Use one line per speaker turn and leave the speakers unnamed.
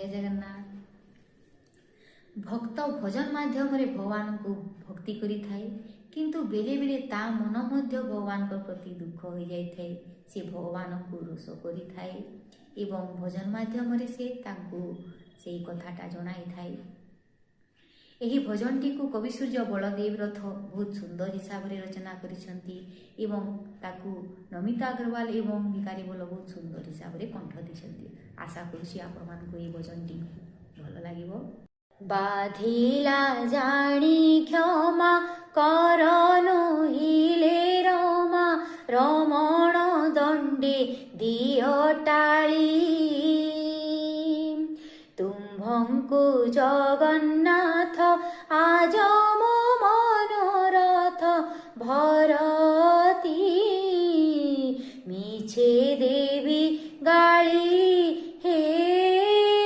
ଜୟ ଜଗନ୍ନାଥ। ଭକ୍ତ ଭଜନ ମାଧ୍ୟମରେ ଭଗବାନଙ୍କୁ ଭକ୍ତି କରିଥାଏ, କିନ୍ତୁ ବେଳେ ବେଳେ ତା ମନ ମଧ୍ୟ ଭଗବାନଙ୍କ ପ୍ରତି ଦୁଃଖ ହୋଇଯାଇଥାଏ। ସେ ଭଗବାନଙ୍କୁ ରୋଷ କରିଥାଏ ଏବଂ ଭଜନ ମାଧ୍ୟମରେ ସେ ତାଙ୍କୁ ସେଇ କଥାଟା ଜଣାଇଥାଏ। ଏହି ଭଜନଟିକୁ କବି ସୂର୍ଯ୍ୟ ବଳଦେବ ରଥ ବହୁତ ସୁନ୍ଦର ହିସାବରେ ରଚନା କରିଛନ୍ତି ଏବଂ ତାକୁ ନମିତା ଅଗ୍ରୱାଲ ଏବଂ ଭିକାରୀ ବଳ ବହୁତ ସୁନ୍ଦର ହିସାବରେ କଣ୍ଠ ଦେଇଛନ୍ତି। ଆଶା କରୁଛି ଆପଣମାନଙ୍କୁ ଏହି ଭଜନଟି ଭଲ ଲାଗିବ। ବାଧିଲା ଜାଣି କ୍ଷମା କରନୁ हिले ରମା, ରମଣ ଦଣ୍ଡେ ଦିଅ ଟାଳି। ତୁମ୍ଭଙ୍କୁ ଜଗନ୍ନାଥ ଆଜ ମୋ ମନୋରଥ, ଭର